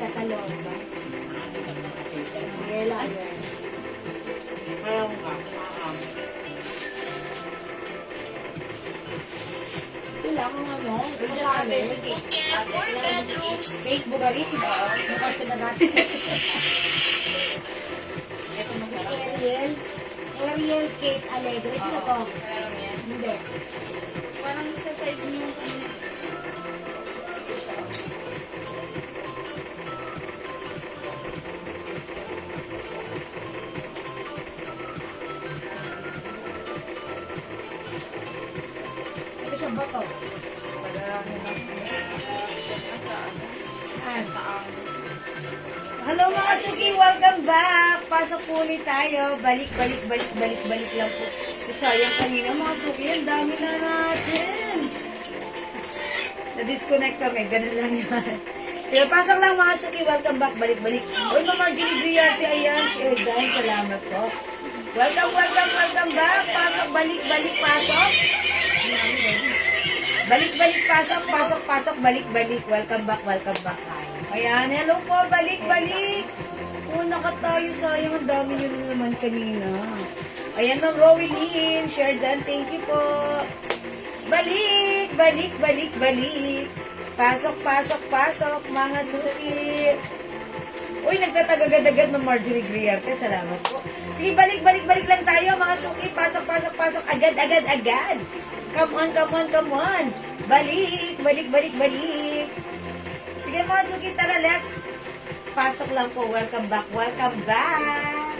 katalog ba? Yela, yan. Ayaw ka. Wala kang ano, masali. Cake bugari. Bukas ka na natin. Ito masarap. Ariel Cake Alegre. Sino to? Parang yan. Hindi. Parang sa side niyo kanina. Ito siya ba to? Hello mga suki, welcome back! Pasok po ulit tayo. Balik lang po. Sayang kanina mga suki, ang dami na natin. Na-disconnect kami, ganun lang yan. Sige, pasok lang mga suki, welcome back, balik. Uy, Ma'am Marjorie Griarte, ayan, share dahil, salamat po. Welcome back. Pasok, balik, pasok. Balik, pasok, balik. Welcome back. Ayan, hello po, balik. Naka tayo, sayang, ang dami nyo na naman kanina. Ayan, Ma'am Rowelyn, share done, thank you po. Balik. Pasok, mga suki. Uy, nagtatagagad Ma'am Marjorie Griarte, salamat po. Sige, balik lang tayo, mga suki. Pasok. Agad. Come on. Balik. Sige, mga suki, tara, let's. Pasok lang po. Welcome back.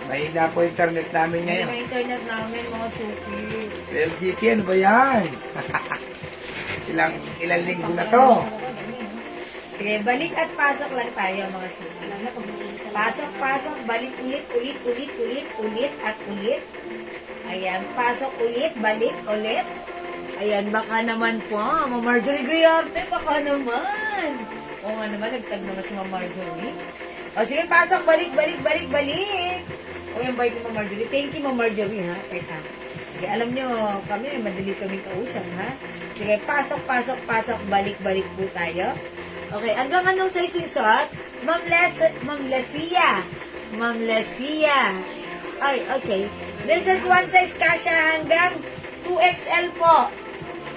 Mahina po internet namin Ngayon ngayon. ang internet namin, mga suki. LGT, ano ba yan? ilang linggo na to. Sige, balik at pasok lang tayo, mga suki. Pasok, balik ulit at ulit. Ayan, pasok ulit, balik ulit. Ayan, baka naman po, Ma'am Marjorie Griarte, baka naman. Oo nga naman, nagtag naman si Ma'am Marjorie. O sige, pasok, balik. O yung balik ni Ma'am Marjorie. Thank you, Ma'am Marjorie, ha? Teka. Sige, alam nyo, kami, madali kaming kausap, ha? Sige, pasok, balik po tayo. Okay, hanggang anong size yung suot? Ma'am Lesia. Ay, okay. This is one size kasha hanggang 2XL po.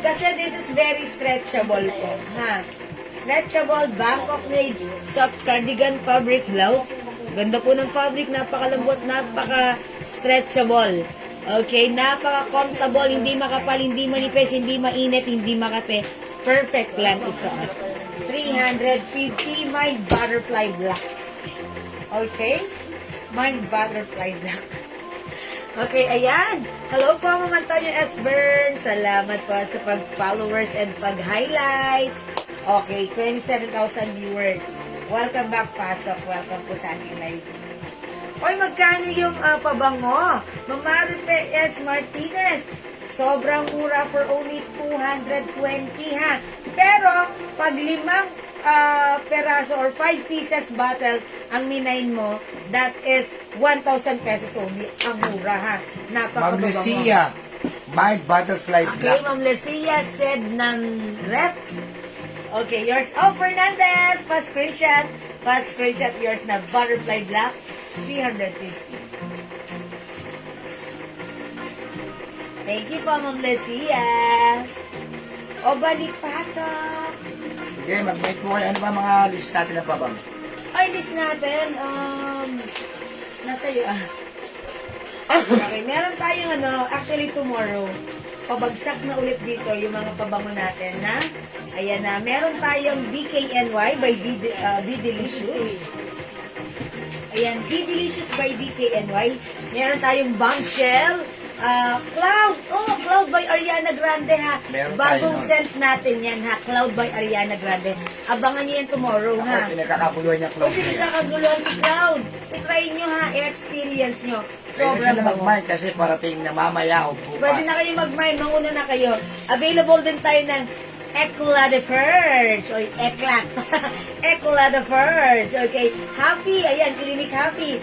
Kasi this is very stretchable po, ha? Stretchable, Bangkok made, soft cardigan fabric blouse. Ganda po ng fabric, napakalambot, napaka-stretchable. Okay, napaka-comfortable, hindi makapal, hindi manipis, hindi mainit, hindi makate. Perfect lang isuot. 350, my butterfly black. Okay? My butterfly black. Okay, ayan. Hello po, Ma'am Antonio S. Burns. Salamat po sa pag-followers and pag-highlights. Okay, 27,000 viewers. Welcome back, pasok. Welcome po sa ating live. Oy, magkano yung pabango? Ma'am Marife S. Martinez. Sobrang mura for only 220, ha? Pero, pag 5 peraso or 5 pieces bottle ang minain mo, that is 1,000 pesos only. Ang mura, ha? Ma'am Napakababango. Lesia, my butterfly Okay, black. Ma'am Lesia said ng rep. Okay, yours. Oh, Fernandez, pa-screenshot, yours na butterfly black, 350. Thank you po, Ma'am Lesia. O, balik pasok. Sige, mag-make po kayo. Ano ba mga list natin na pabang? Ay, list natin, nasa iyo, Okay, meron tayong actually tomorrow, pabagsak na ulit dito yung mga pabango natin na, ayan na, meron tayong DKNY by Be Delicious. Ayan, Be Delicious by DKNY. Meron tayong Bombshell, Cloud. Oh, Cloud by Ariana Grande, ha. Meron Bagong tayo nun. scent natin yan, ha. Cloud by Ariana Grande. Abangan niyo yan tomorrow, ha. Ako, pinagkakabuluhan niya Huwag close yung niya. nakakaguluhan si Cloud. I-try nyo, ha. I-experience nyo. Pwede Sobrang sila bango. mag-mark kasi parating na mamaya o bukas. Pwede na kayo mag-mine. Mauna na kayo. Available din tayo ng Eclat de Verge. O, Eclat. Eclat de Verge. Okay. Happy. Ayan, Clinic Happy.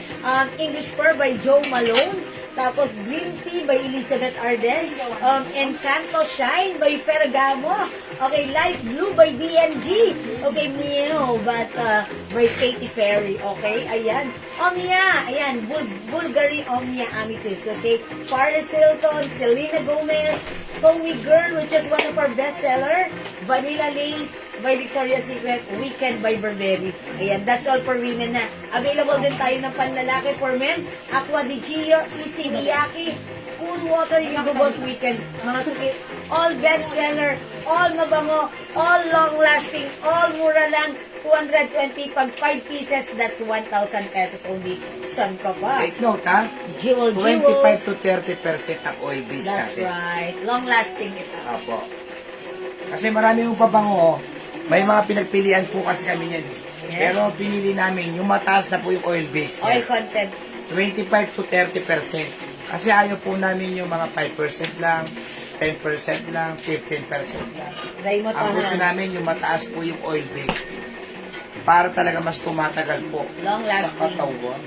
English Pearl by Joe Malone. Tapos Green Tea by Elizabeth Arden. Encanto Shine by Ferragamo. Okay, Light Blue by DNG. Okay, Meow, but by Katy Perry. Okay, ayan. Omnia, ayan. Bulgari Omnia Amethyst. Okay, Paris Hilton, Selena Gomez, Tommy Girl, which is one of our bestseller. Vanilla Lace by Victoria's Secret, Weekend by Burberry. Ayan, that's all for women na. Available din tayo ng panlalaki for men. Aqua di Gio, Easy Miyaki, Cool Water, Hugo Boss Weekend. Mga suki, all bestseller, all mabango, all long-lasting, all mura lang. 220 pag 5 pieces, that's 1,000 pesos only. San ka pa? Take note, ha? Jewel 25 to 30% ang oil base That's natin. right. Long-lasting ito. Opo. Kasi marami yung pabango, may mga pinagpilian po kasi kami yan. Yes. Pero pinili namin, yung mataas na po yung oil base Oil niya. content. 25 to 30%. Kasi ayaw po namin yung mga 5% lang, 10% lang, 15% lang. Raymond, Ang gusto namin yung mataas po yung oil base. Para talaga mas tumatagal po Long sa lasting. katawan.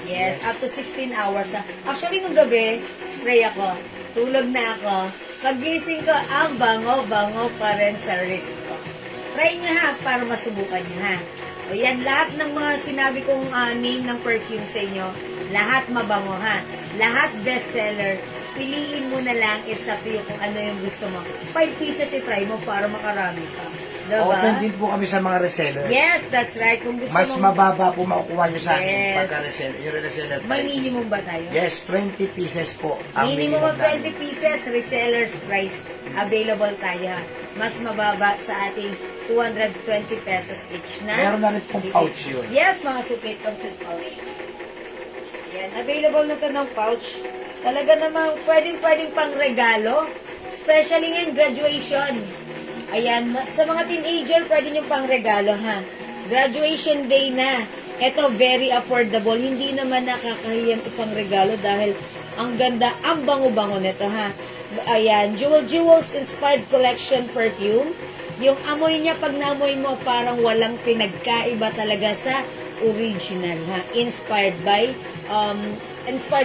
Yes, up to 16 hours na. Actually, nung gabi, spray ako. Tulog na ako. Pagising ko, ang bango-bango pa rin sa wrist ko. Try nyo ha, para masubukan nyo ha. O yan, lahat ng mga sinabi kong name ng perfume sa inyo, lahat mabango ha. Lahat bestseller. Piliin mo na lang, it's up to you kung ano yung gusto mo. 5 pieces i-try mo para makarami ka. Diba? Open din po kami sa mga resellers. Yes, that's right. Kung gusto Mas mo, mababa po makukuha nyo sa akin Yes. pagka reseller, yung reseller may price. minimum ba tayo? Yes, 20 pieces po ang Minimum of namin. 20 pieces, reseller's price. Available tayo ha. Mas mababa sa ating 220 pesos each na. Meron na rin pong pouch yun. Yes, mga sukit comes with pouch. Yan, available na to ng pouch. Talaga namang pwedeng pang regalo. Especially ngayon, graduation. Ayan, sa mga teenager, pwede nyo pang regalo ha. Graduation day na. Ito, very affordable. Hindi naman nakakahiyang ipang regalo dahil ang ganda, ang bango-bango nito ha. Ayan, Jewels Inspired Collection Perfume. Yung amoy niya, pag naamoy mo, parang walang pinagkaiba talaga sa original ha. Inspired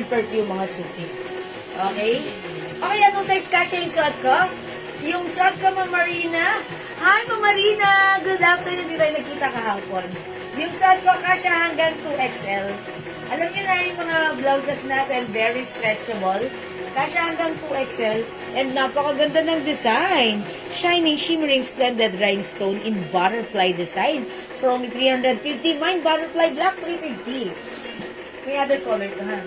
perfume mga suki. Okay? Okay, anong size kasya yung suot ko? Yung suot ko, Ma'am Marina. Hi, Ma'am Marina! Good afternoon. Hindi tayo nagkita kahapon. Yung suot ko kasya hanggang 2XL. Alam niyo na yung mga blouses natin, very stretchable. Kasya hanggang 2XL. And napakaganda ng design. Shining, shimmering, splendid rhinestone in butterfly design. For only 350. Mine, butterfly black, 350. May other color to, ha?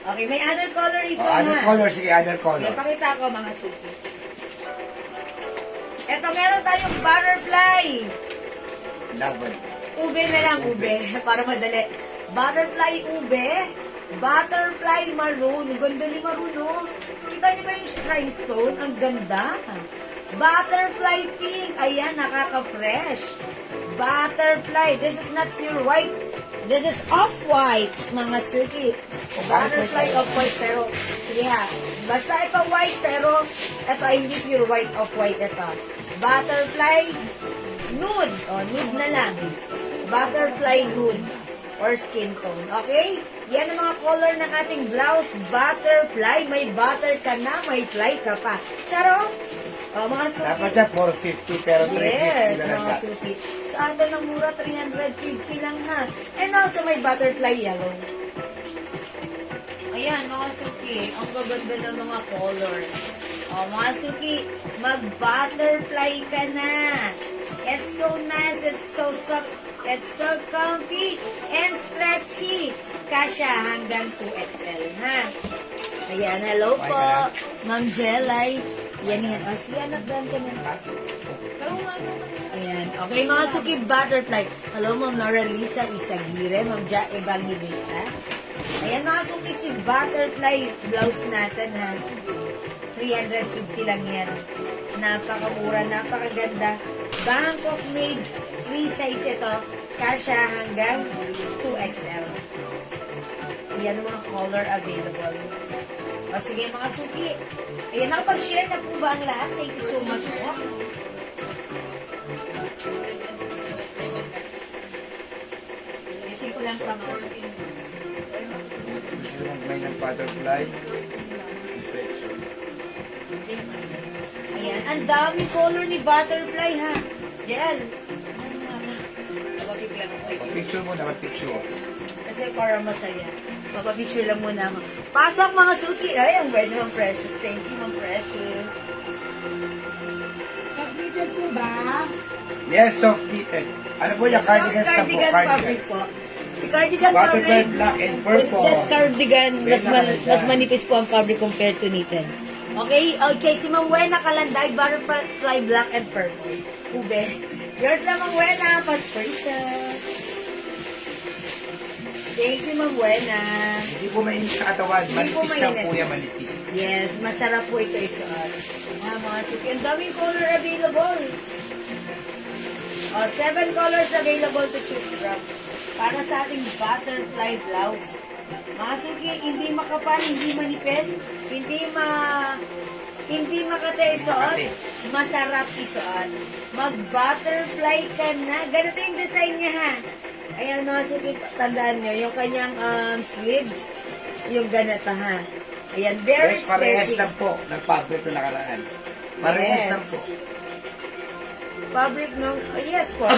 Okay, may other color ito, Other ha? color, sige, other color. Sige, pakita ko, mga suki. Eto, meron tayong butterfly. Laban. Ube na lang, ube. Para madali. Butterfly ube. Butterfly maroon. Ang ganda ni maroon, no? Kita niyo ba yung rhinestone? Ang ganda. Butterfly pink. Ayan, nakaka-fresh. Butterfly. This is not pure white. This is off-white, mga suki. Butterfly off-white, pero, sige ha. Basta ito white, pero, ito ay hindi pure white, off-white ito. Butterfly nude. O, nude na lang. Butterfly nude or skin tone. Okay? Yan ang mga color ng ating blouse. Butterfly. May butter ka na, may fly ka pa. Charo? O, mga suki. Dapat dyan, 450, pero 350 Yes, na lang mga sa... suki. Sa atin ng mura, 350 lang ha. And also, may butterfly yellow. Ayan, mga suki. Ang gaganda ng mga color. O, mga suki, mag-butterfly ka na. It's so nice. It's so soft. It's so comfy and stretchy. Kasya hanggang 2XL, ha? Ayan, hello po. Ma'am Jelay. Yan yan. O, sige, anak, brand ka na. Ayan. Okay, mga suki, butterfly. Hello, Ma'am Nora Lisa Isagire, Ma'am Ja Evangelista. Ayan, mga suki, si butterfly blouse natin, ha. 350 lang yan. Napakamura, napakaganda. Bangkok made, free size ito. Kasya hanggang 2XL. Ayan ang mga color available. O sige, mga suki. Ayan, nakapag-share na po ba ang lahat? Thank you so much po. Isin ko lang pa mga suki. Gusto nang may ng butterfly. Stretch. Ayan. Ayan, ang dami color ni Butterfly, ha? Jel. Papapicture lang ako. Picture mo naman, picture. Kasi para masaya. Papapicture lang muna ako. Pasok mga suki. Ay, ang pwede Ma'am Precious. Thank you, Ma'am Precious. Submitted po ba? Yes, soft knitted. Ano po yung cardigans na po? Cardigan fabric po. Si cardigan Butterfly fabric, black and it purple. says cardigan, mas Wena manipis po ang fabric compared to knitted. Okay, okay, si Ma'am Wena Kalanday, Butterfly black and purple. Ube. Yours na Ma'am Wena, Pasperita. Thank you, Ma'am Wena. Hindi po mainit sa katawan. Hindi po Manipis lang mainit. po yan, manipis. Yes, masarap po ito isuot. Mga suki. Ang daming color available. 7 colors available to choose from. Para sa ating butterfly blouse. Mga suki, hindi makapal, hindi manipis, hindi makate isuot, masarap isuot. Mag-butterfly ka na. Ganito yung design niya, ha. Ayan, mga suki, tandaan nyo, yung kanyang sleeves, yung ganito, ha. Ayan, very Yes, parehas aesthetic. lang po ng fabric na nakaraan. Parehas Yes. lang po. Fabric ng, yes po.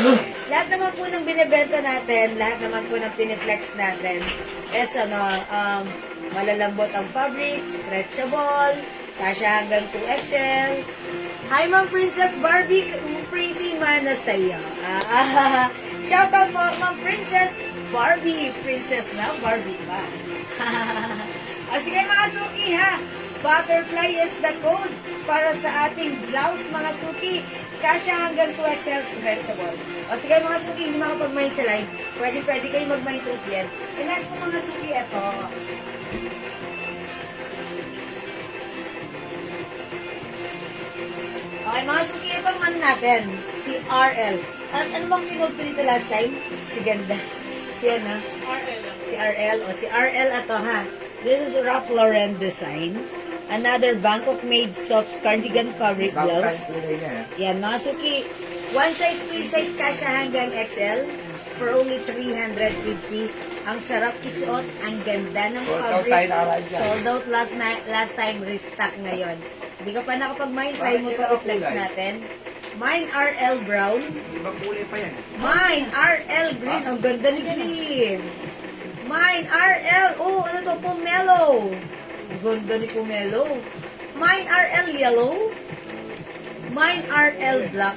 Lahat naman po ng binibenta natin, lahat naman po ng piniflex natin, is malalambot ang fabric, stretchable, kasya hanggang 2XL. Hi, Ma'am Princess Barbie, pretty mana sa'yo. Shout out po, Ma'am Princess Barbie. Princess na, Barbie pa. Sige mga suki, ha. Butterfly is the code para sa ating blouse, mga suki. Kasya hanggang 2XL stretchable. O sige mga suki, hindi makapag-mind sa live. Pwede kayo mag-mind through yan. And next po mga suki, ito. Okay mga suki, itong man natin. Si RL. Ano bang pinod ko dito last time? Si Ganda. Si ano? RL lang. Si RL. O si RL ito, ha. This is Ralph Lauren design. Another Bangkok made soft cardigan fabric Bago blouse. tayong kulay niya. Yan, mga suki. One size, free size, kasya hanggang XL for only 350. Ang sarap isuot, ang ganda ng Sold out fabric. tayo nakaraan dyan. Sold out last time, restock ngayon. Hindi ka pa nakapag-mine, try mo to Bakit i-flex kulay? natin. Mine RL brown. Ibang kulay pa yan. Mine RL green. Ang ganda ni green. Mine RL. Oh, ano to? Pomelo. Ang ganda ni Pomelo. Mine RL yellow. Mine RL black.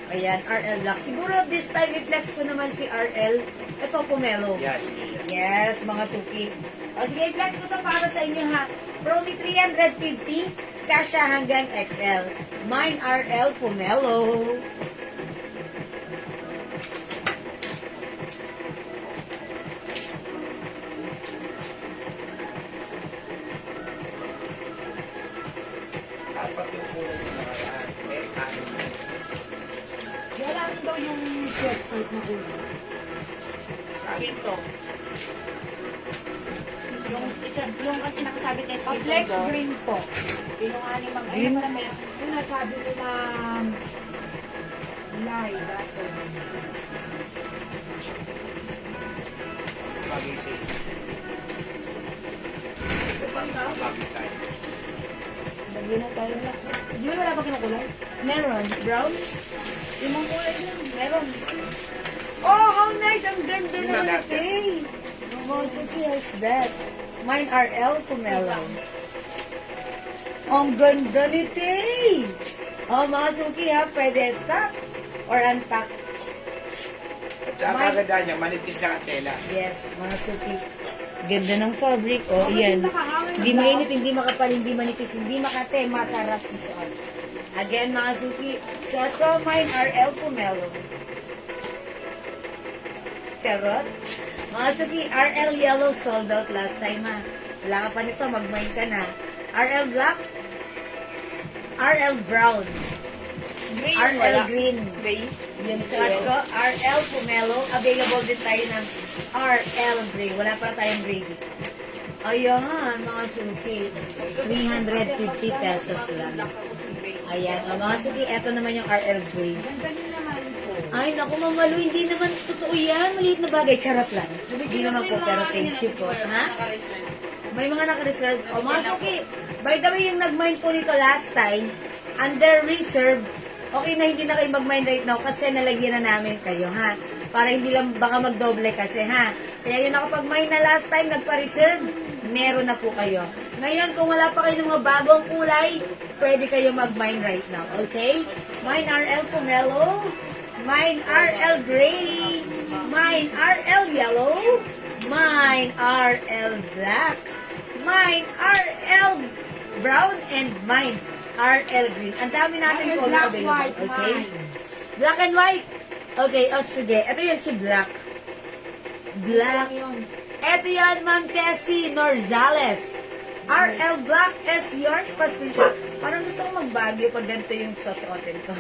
Ayan, RL black. Siguro this time i-flex ko naman si RL. Ito, Pomelo. Yes. Yes, mga suki. O sige, i-flex ko to para sa inyo, ha. For only 350, kasya hanggang XL. Mine RL Pomelo. Apat yung kulay na nakaraan. Wala rin daw yung sweatshirt na kulay. Skin tone. Yung kasi nakasabi tayo Ah, skin flex tone doon. green po. Pinungaling mang Green? ayun naman yung Yung nasabi nila live dati. Pagising. Bakit tayo? Lagyan na tayo na. Di ba wala pa kinukulay? Meron. Brown? Limang kulay lang. Meron. Oh, how nice! Ang ganda Yung naman natin. ito. Momosuki has that. Mine RL Pomelo. Ang ganda nito. Oh, mga suki, ha. Pwede tuck or untuck. At saka kaganda niya, manipis na tela. Yes, mga suki. Ganda ng fabric. Oh, yan. Hindi mainit, hindi makapal, hindi manipis, hindi makate. Masarap isuot. Again, mga suki. So, ito, mine RL Pomelo. Charot. Mga suki, RL Yellow sold out last time, ha. Wala ka pa nito, mag-mine ka na. RL Black, RL Brown, green. RL Wala. Green. Gray. Yung suot ko, RL Pomelo. Available din tayo ng RL Gray. Wala pa tayong gray dito. Ayan, mga suki. 350 pesos lang. Ayan, mga suki, eto naman yung RL Gray. Ganda nyo naman po. Ay, naku, Mamalu, hindi naman totoo yan. Maliit na bagay, charot lang. Hindi naman po, pero thank you po. Ha? May mga naka-reserve. O, mga suki, by the way, yung nag-mine po nito last time, under reserve, okay na hindi na kayo mag-mine right now kasi nalagyan na namin kayo, ha? Para hindi lang baka magdoble kasi, ha? Kaya yun nakapag-mine na last time, nagpa-reserve, meron na po kayo. Ngayon, kung wala pa kayo ng mga bagong kulay, pwede kayo mag-mine right now, okay? Mine RL Pomelo, Mine RL Gray, Mine RL Yellow, Mine RL Black, Mine RL Brown, and Mine RL Green. Ang dami natin color Black, available, white, okay? mine. Black and white. Okay, oh sige. Ito yan si Black. Black. Yun. Ito yan, Ma'am Tessie Norzales. RL Black is yours, pasensya. Parang gusto ko magbagyo pag ganito yung susuotin ko.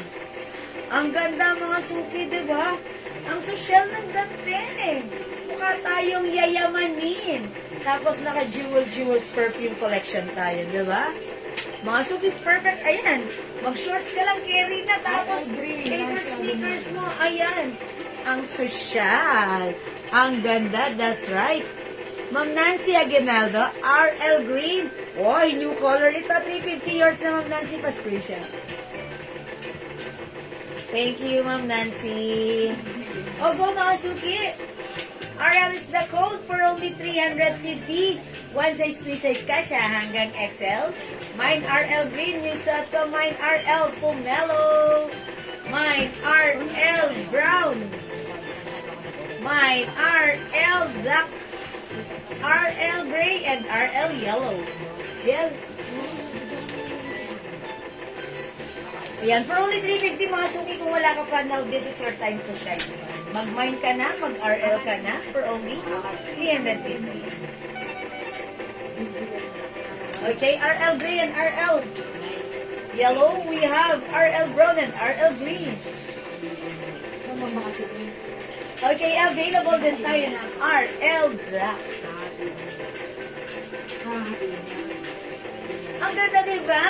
Ang ganda mga suki, di ba? Ang social ng dating. Mukha tayong yayamanin. Tapos naka-jewels perfume collection tayo, di ba? Mga suki, perfect. Ayan. Mag-shorts ka lang, carry na. Tapos, favorite sneakers mo. Ayan. Ang social. Ang ganda. That's right. Ma'am Nancy Aguinaldo, RL Green. Oy, new color ito. 350 yours na, Ma'am Nancy. Pa-screenshot. Thank you, Ma'am Nancy. O, go mga suki. RL is the code for only 350. One size, free size ka siya hanggang XL. Mine RL Green, yung suot ko. Mine RL Pomelo. Mine RL Brown. Mine RL Black. RL Gray and RL Yellow. Yan. Ayan, for only 350 mga suki, kung wala ka pa now, this is your time to shine. Mag-mine ka na, mag-RL ka na, for only 350. Okay, RL Gray and RL Yellow, we have RL Brown and RL Green. Okay, available din tayo ng RL Black. Ang ganda, diba?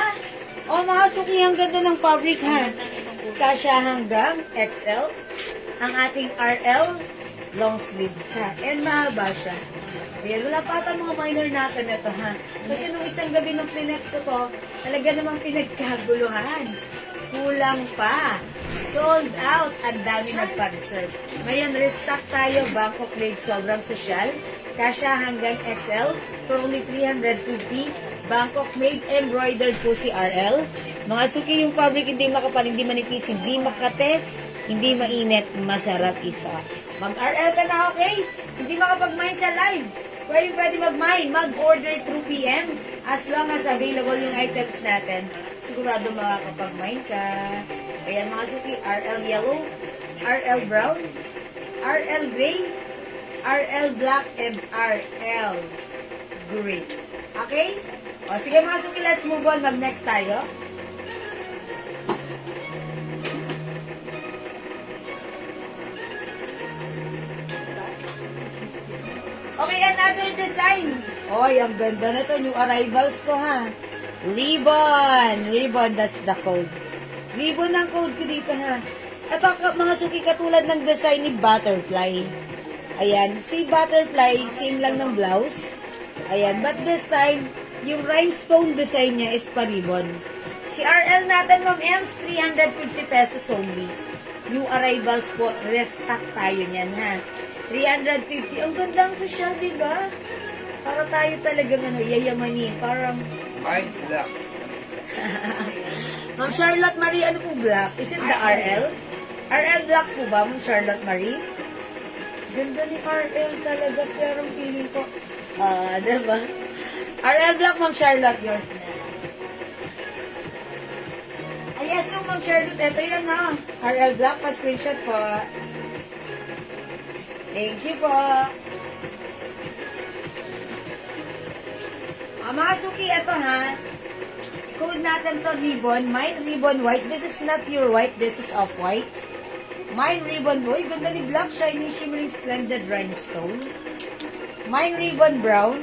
O mga suki, ang ganda ng fabric, ha? Kasya hanggang XL. Ang ating RL long sleeves, ha? And mahaba siya. Ayan, wala pa ata mga minor natin ito, ha? Kasi nung isang gabi nung Flinex ko to, talaga namang pinagkaguluhan. Kulang pa. Sold out. Ang dami nagpa-reserve. Ngayon, restock tayo. Bangkok Blade, sobrang social. Kasya hanggang XL for only 350. Bangkok made embroidered po si RL. Mga suki, yung fabric hindi makapal, hindi manipis, hindi makate, hindi mainit, masarap isa. Mag-RL ka na, okay? Hindi makapag-mine sa live. Pwede mag-mine, mag-order through PM as long as available yung items natin. Sigurado makakapag-mine ka. Ayan mga suki, RL Yellow, RL Brown, RL Gray, RL Black, and RL Green. Okay? O, sige mga suki, let's move on. Mag-next tayo. Okay, another design. Oy, ang ganda na to. New arrivals to, ha? Ribbon. Ribbon, that's the code. Ribbon ang code ko dito, ha? Ito, mga suki, katulad ng design ni Butterfly. Ayan, si Butterfly, same lang ng blouse. Ayan, but this time, yung rhinestone design niya is pa-ribbon. Si RL natin, Ma'am Ems, 350 pesos only. New arrivals po, restock tayo niyan, ha? 350. Ang gandang social, di ba? Para tayo talagang yayamanin. Parang... Mine black. Ma'am Charlotte Marie, ano po black? Is it the RL? RL black po ba, Ma'am Charlotte Marie? Ganda ni RL talaga, pero feeling ko... diba? RL black, Ma'am Charlotte, yours na. Yes, so Ma'am Charlotte, ito yan na. RL black, pa-screenshot po. Thank you po. Mga suki, ito ha. Code natin to ribbon. Mine ribbon white. This is not pure white. This is off-white. Mine ribbon boy. Ganda ni black, shiny, shimmering, splendid rhinestone. Mine ribbon brown.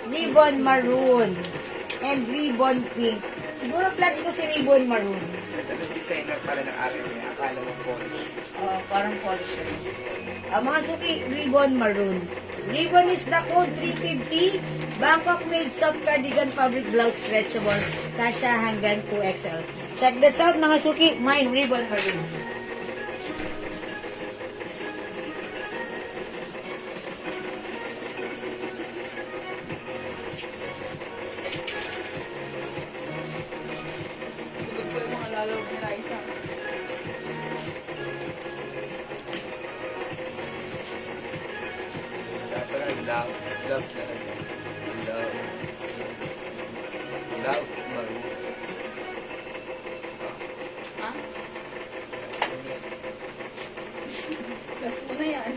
Ribbon maroon. And ribbon pink. Siguro flex ko si ribbon maroon. Ito yung designer pala ng akin niya. Akala mo polish. Parang polish rin. Mga suki, ribbon maroon. Ribbon is the code 350. Bangkok made soft cardigan fabric blouse stretchable. Kasha hanggang 2XL. Check this out mga suki. Mine ribbon maroon. Ito po yung mga lalaw ni Raisa. Love talaga. Love, Maru. Ha? Gas mo na yan.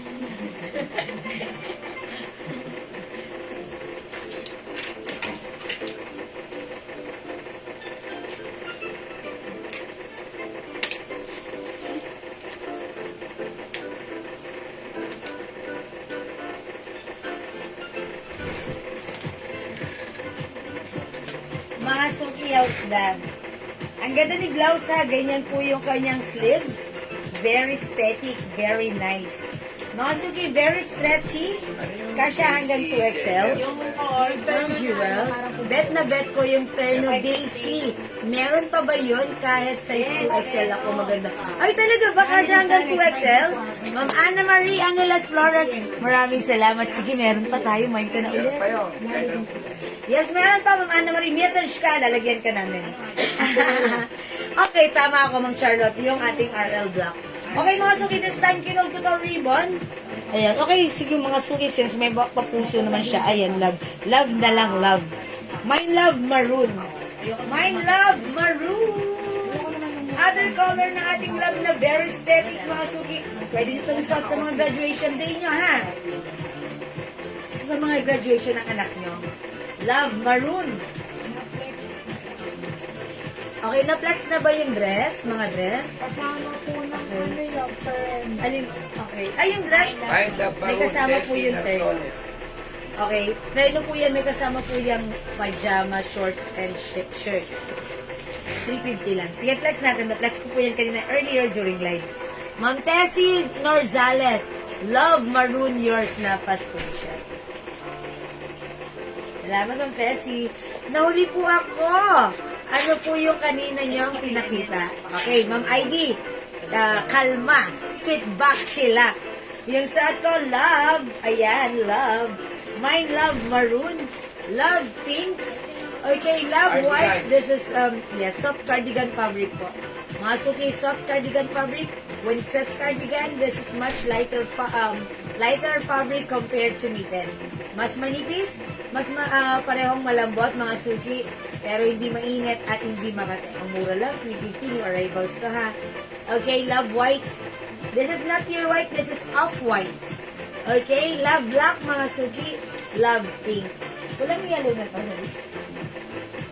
Mga suki house bag. Ang ganda ni blouse ha. Ganyan po yung kanyang sleeves. Very static, very nice. Mga suki, very stretchy. Kasya hanggang 2XL. Yung cord, From Jewel. Bet na bet ko yung Terno Daisy. Meron pa ba yun? Kahit size 2XL ako maganda. Ay talaga ba? Kasya hanggang 2XL? Ma'am Ana Marie Angelas Flores. Maraming salamat. Sige, meron pa tayo. Mind ka na ulit. Pa yun. Yes, meron pa, Ma'am Ana Marie. Message ka, lalagyan ka namin. Okay, tama ako, Ma'am Charlotte. Yung ating RL Black. Okay, mga suki, this time, kinold ko to ribbon. Ayan, okay, sige mga suki, since may papuso naman siya. Ayan, love. Love na lang, love. Mine love maroon. Mine love maroon. Other color na ating love na very aesthetic, mga suki. Pwede nyo itong suot sa mga graduation day nyo, ha? Sa mga graduation ng anak nyo. Love maroon. Okay, na-flex na ba yung dress? Mga dress? kasama po ng ano yung friend. Alin? Okay. Ay, yung dress. Find the May kasama po Desi yung terno. Narsones. Okay. Terno po yan. May kasama po yung pajama, shorts, and shirt. 350 lang. Sige, flex natin. Na-flex ko po yan kanina earlier during live. Ma'am Tessie Norzales. Love maroon yours na fast food siya. Salamat, Ma'am Tessie. Nahuli po ako. Ano po yung kanina niyong pinakita? Okay, Ma'am Ivy. Kalma. Sit back, chillax. Yung sa to, love. Ayan, love. Mine, love, maroon. Love, pink. Okay, love, white. This is, yes, soft cardigan fabric po. Mga suki, soft cardigan fabric. When it says cardigan, this is much lighter lighter fabric compared to knitted. Mas manipis, parehong malambot, mga suki, pero hindi mainit at hindi makate. Ang mura lang, 350 new arrivals to ha. Okay, love white. This is not pure white, this is off-white. Okay, love black, mga suki. Love pink. Walang yellow na pa.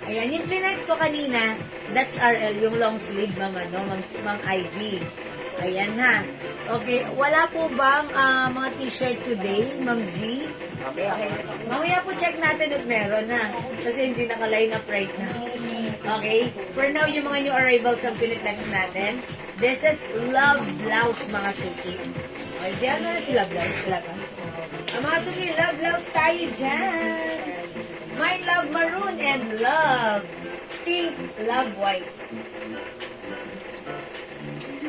Ayan, yung flex ko kanina, that's RL, yung long sleeve, Ma'am Ivy. Ayan ha. Okay, wala po bang mga t-shirt today, Ma'am Z? Okay. Mamaya po check natin if meron ha. Kasi hindi naka-line up right now. Okay? For now, yung mga new arrivals ang pinitext natin. This is love blouse, mga suki. Okay, dyan na si love blouse. Wala pa. Ang mga suki, love blouse tayo dyan. Mine love maroon and love pink, love white.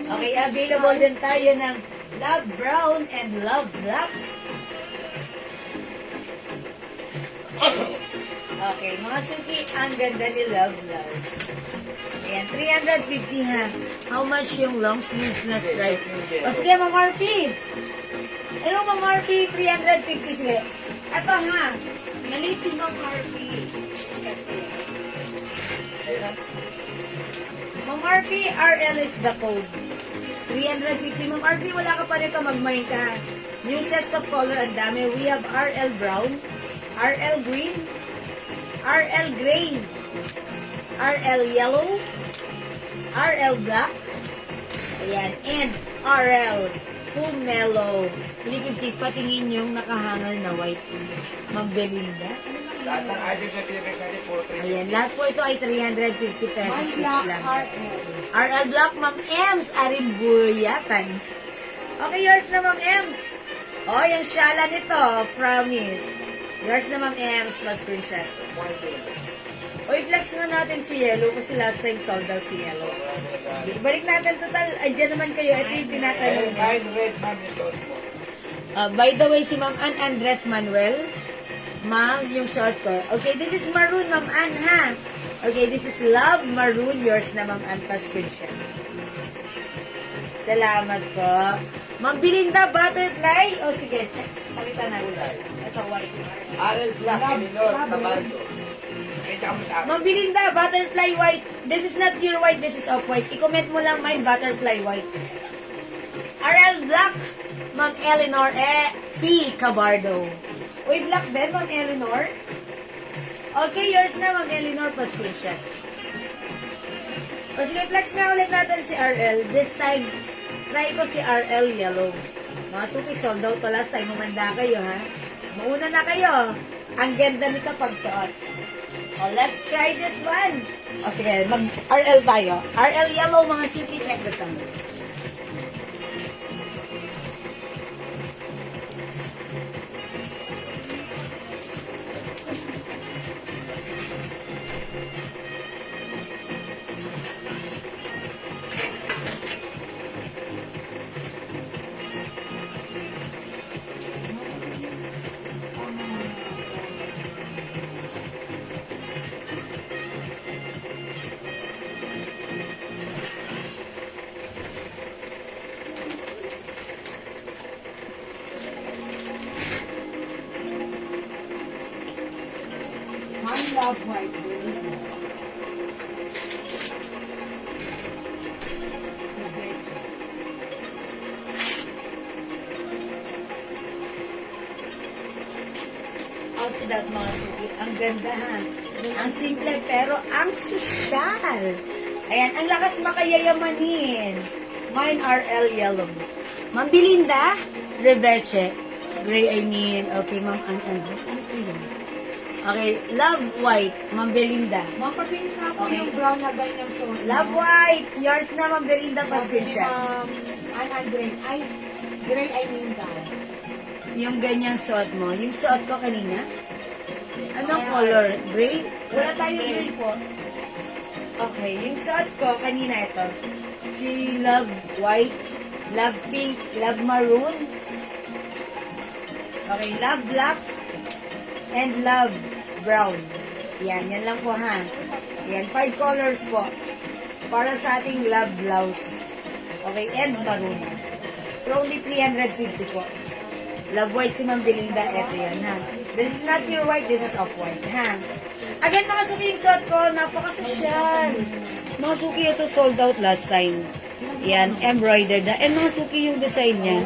Okay, available din tayo ng love brown and love black. Okay, mga suki, ang ganda ni love blouse. Ayan, 350 ha. How much yung long sleeves na stripe? O sige, Ma'am Marpy. Ano, Ma'am Marpy? 350, sige. Ito ha. Nalit si Ma'am Marpy. Ma'am Marpy, RL is the code. 350. Ma'am Marpy, wala ka pa nito, mag-mind ka. New sets of color, ang dami. We have RL brown, RL green, RL gray, RL yellow, RL black, ayan, and RL pomelo. Likiptik, patingin yung nakahanger na white. Ma'am Belinda. Lahat ng items na pinagay sa atin, puro 350. Ayan, lahat po ito ay 350 pesos each lang. RL Black, Ma'am Ems, Arimbuyatan. Okay, yours na, Ma'am Ems. Oh, yung shala nito, promise. Yours na Ma'am Ems, plus screenshot. Uy, flex nga natin si Yellow kasi last time sold out si Yellow. Balik natin total. Andiyan naman kayo. Ito yung tinatanong niya. Kahit red, ma'am, yung suot mo. By the way, si Ma'am Ann Andres Manuel. Ma'am, yung suot ko. Okay, this is maroon, Ma'am Ann, ha? Okay, this is love maroon. Yours na, Ma'am Ann, plus screenshot. Salamat po. Ma'am Belinda, butterfly. O, sige, check. Pakita na ulit. Ito, white. RL Black, Elinor, Tabardo. Kaya tsaka mo sa akin. Ma'am Belinda, butterfly white. This is not pure white, this is off-white. I-comment mo lang may butterfly white. RL Black, Ma'am Eleanor P. Cabardo. Uy, black din, Ma'am Eleanor. Okay, yours na, Ma'am Eleanor, pa screenshot. O sige, flex nga ulit natin si RL. This time, try ko si RL yellow. Mga suki, sold out to last time. Umanda kayo, ha? Mauna na kayo. Ang ganda nito pag suot. O, let's try this one. O sige, mag-RL tayo. RL yellow, mga suki, check this out. My love white. Also that mga suki, ang ganda ha. Ang simple pero ang sosyal. Ayan, ang lakas makayayamanin. Mine RL yellow. Ma'am Belinda, Rebeche. Gray, I mean. Okay, Ma'am Andres. Ano po yun? Okay, love white. Ma'am Belinda. Mapatingin na ako Okay. yung brown na ganyang suot. Love white. Yours na, Ma'am Belinda, pa screenshot. Ann Andres. Ay, gray, I mean that. Yung ganyang suot mo. Yung suot ko kanina. Anong color? Gray? Wala tayong gray po. Okay, yung suot ko kanina ito. Si love white, love pink, love maroon. Okay, love black, and love brown. Yan lang po ha. Yan, 5 colors po. Para sa ating love blouse. Okay, and maroon. For only 350 po. Love white si Ma'am Belinda, eto yan ha. This is not pure white, this is off-white ha. Again mga suki, yung suot ko, napakasosyal. Mga suki, ito sold out last time. Yan, embroidered na. And mga suki, yung design niya,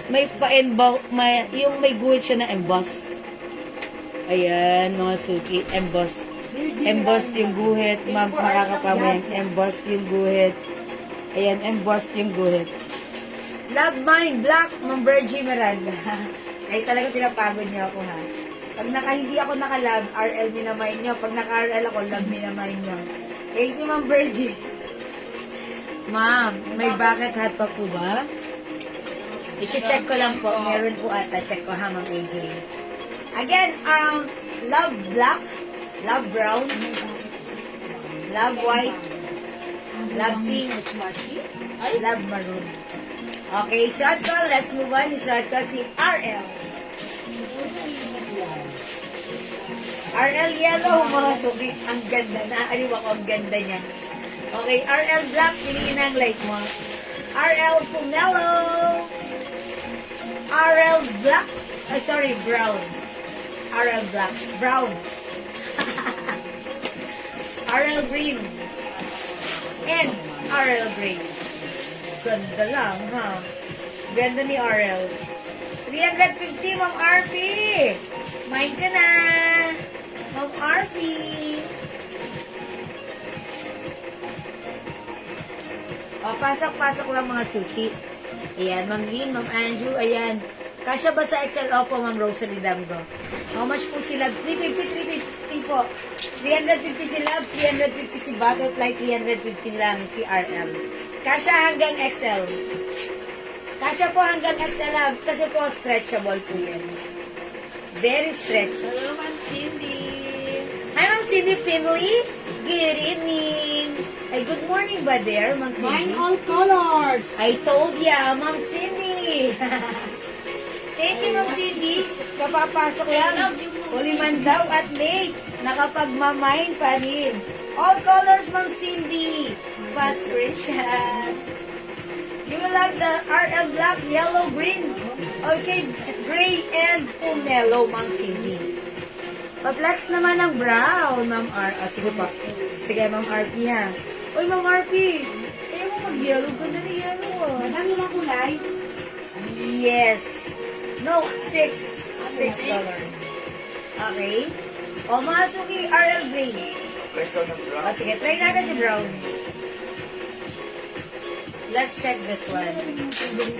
may pa-emboss, yung may guhit siya na emboss. Ayan, mga suki, emboss. Embossed yung guhit, makakapama yan. Embossed yung guhit. Ayan, embossed yung guhit. Love mine, black, Ma'am Virgie Miranda. Ay, talaga pinapagod niyo ako, ha? Pag hindi ako naka-love, RL minamay niyo. Pag naka-RL ako, love minamay niyo. Thank you, Ma'am Virgie. Ma'am, may bucket hat pa po ba? I-check ko lang po. Meron po ata. Check ko, ha, Ma'am AJ. Again, love black, love brown, love white, love pink, love maroon. Okay, suot ko. Let's move on. Suot ko si RL. RL yellow, mga suki. Ang ganda. Naaliw ako ang ganda niya. Okay, RL black. Piliin ang light mo. RL pomelo. RL black. Sorry, brown. RL black. Brown. RL green. And RL green. Ganda lang, ha? Ganda ni RL. 350, Ma'am RP. Mine ka na. Ma'am RP. O, pasok-pasok lang mga suki. Ayan, Ma'am Lynn, Ma'am Andrew, ayan. Kasya ba sa XL? Opo, Ma'am Rosalie Damgo. How much po sila? 350 po. 350 si Love, 350 si Butterfly, 350 lang si RL. Kasya hanggang XL. Kasya Kasya po hanggang XL lang. Kasi po stretchable po yan. Very stretchy. Hello, Ma'am Cindy. Hi, Ma'am Cindy Finley. Good evening. Ay, good morning ba there, Ma'am Mine Cindy? all colors. I told ya, Ma'am Cindy. Thank you, Ma'am Cindy. Kapapasok lang. Uliman daw at late. Nakapagmamine pa rin. All colors, Ma'am Cindy. Fast screenshot. You will have the RL black, yellow, green. Okay, gray and pomelo, Ma'am Cindy. Pa-flex naman ng brown, Ma'am R. Ah, sige pa. Sige, Ma'am RP ha. Uy, Ma'am RP. Ayaw mo mag-yellow. Ganda na yellow ah. Madami mga kulay. Yes. No, 6. 6 color. Okay. O, mga suki, RL green. Presto ng O, brown. sige, try natin si brown. Let's check this one.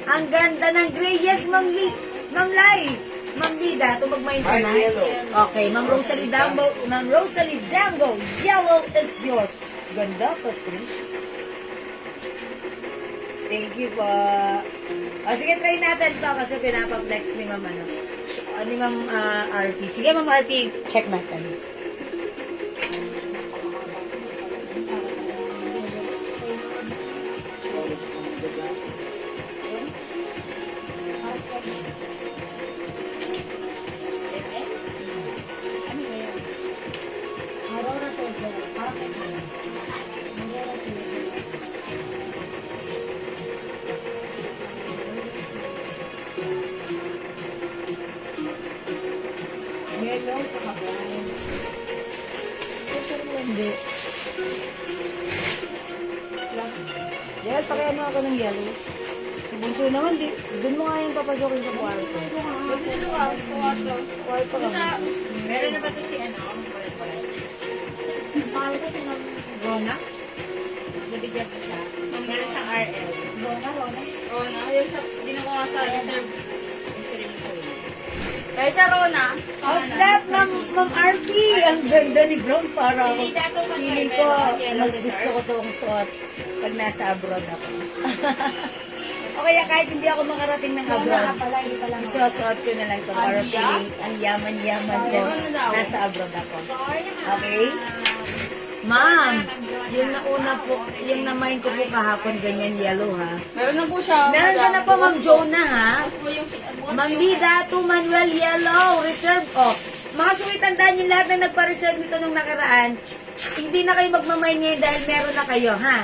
Ang ganda ng gray. Yes, Ma'am Lee. Ma'am Lai. Ma'am Lida, tumagmain ka na. Ay, yellow. Okay, Ma'am Rosalie Dambo. Ma'am Rosalie Dambo. Yellow is yours. Ganda pa, screen. Thank you po. O, sige, try natin to kasi pinapag-flex ni Ma'am ano. Ni Ma'am RP. Sige, Ma'am RP, check natin. Aurora Tedder. Aurora Tedder. Yellow, tsaka brown. Hindi. Dahil pakiano ako ng yellow. Sa bunso naman, di. Doon mo nga yung papasokin sa kwarto. Kasi ito ah, kuwato. Kwarto ka. Sa, Meron na ba ito si ano? Mahal ko si Ma'am Rona. Nabigyan ko siya. Meron siyang RL. Rona. Rona, yung sa, di na ko nga sa reserve. Kahit sa Rona. How's that, Ma'am RP? Ang ganda ni Brown. Para ako. Feeling ko, mas gusto ko itong suot pag nasa abroad ako. O kaya kahit hindi ako makarating ng abroad, Pala, hindi pala. isusuot ko na lang ito para feeling ang yaman-yaman ko. Nasa abroad ako. Okay? Ma'am, yung nauna po, yung na-mind ko po kahapon, ganyan yellow ha. Meron na po siya. Meron ka na po, Ma'am Jonah ha. Tapos po yung, Ma'am Lida, to Manuel Yellow, reserve. Oh, mga suwi, tandaan yung lahat na nagpa-reserve nito nung nakaraan. Hindi na kayo magmamain ngayon dahil meron na kayo, ha?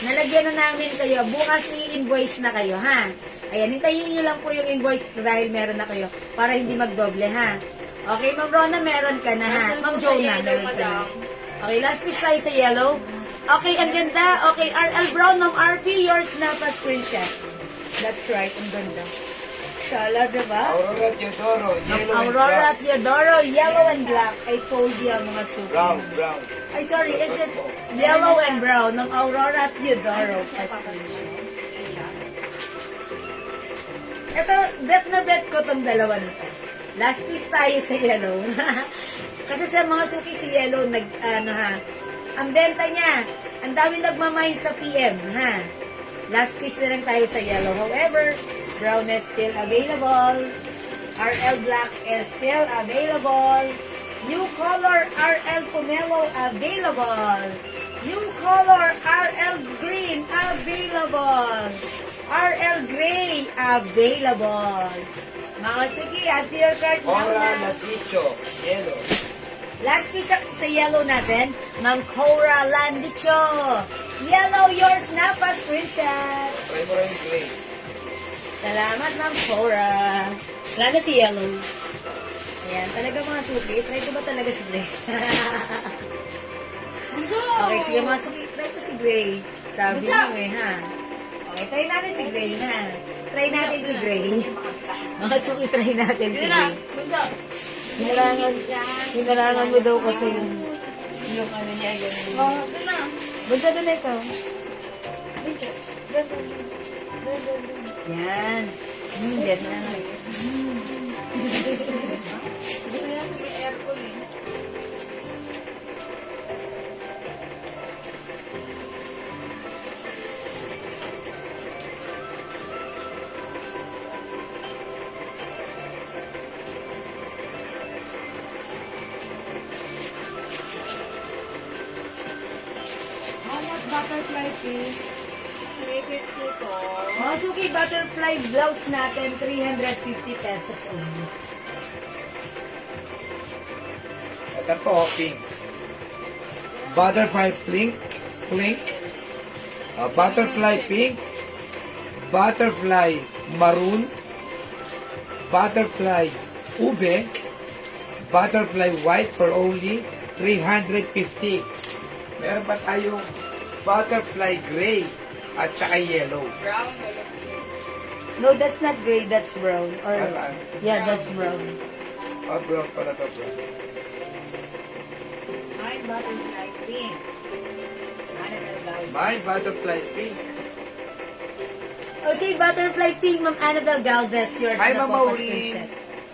Nalagyan na namin kayo. Bukas i-invoice na kayo, ha? Ayan, hintayin nyo lang po yung invoice dahil meron na kayo para hindi magdoble, ha? Okay, Ma'am Rona, meron ka na, ha? Ma'am Jonah, meron ka na. Okay, last piece tayo sa yellow. Okay, ang ganda. Okay, RL Brown, Ma'am RP, yours na pa screenshot. That's right, ang ganda. Shala, diba? Aurora Teodoro, yellow and Aurora black. Teodoro, yellow and black. I told you, mga super. Brown, brown. Ay, sorry, is it yellow and brown ng Aurora Teodoro? Ito, bet na bet ko tong dalawa nito. Last piece tayo sa yellow. Kasi sa mga suki si yellow, ang benta niya, ang dami nagmamahal sa PM, ha? Last piece na lang tayo sa yellow. However, brown is still available. RL black is still available. New color RL pomelo available. New color RL green available. RL gray available. Mga suki, at your card now Ora na. Laticho, yellow. Last piece sa yellow natin, Ma'am Cora Landicho. Yellow, yours na pa screenshot. Try mo rin gray. Salamat, Ma'am Cora. Wala na si yellow. Ayan, talaga mga suki. Try ko ba talaga si Gray? Okay, sige mga suki. Try ko si Gray. Sabi mo eh, ha? Okay, try natin si Gray, ha? Try natin si Gray. Mga suki, try natin si Yun na, Gray. bunso. Hinarangan mo daw kasi yung ano niya, ganun. Oh, doon na. Bunta doon na ito. Yan. Yan na. Gusto niya sa may aircon eh. butterfly pink. 350 to. Mga suki, butterfly blouse natin, 350 pesos only. Ito po, pink. Butterfly pink. Butterfly pink. Butterfly maroon. Butterfly ube. Butterfly white for only 350. Meron pa tayong butterfly gray at saka yellow. Brown, wala pink. No, that's not gray, that's brown. Or, Ano? yeah, that's brown. Oh, brown pala to, brown. My butterfly pink. Annabelle Galvez. My butterfly pink. Okay, butterfly pink, Ma'am Annabelle Galvez, yours Hi, na Mama po, Maureen. pa-screenshot.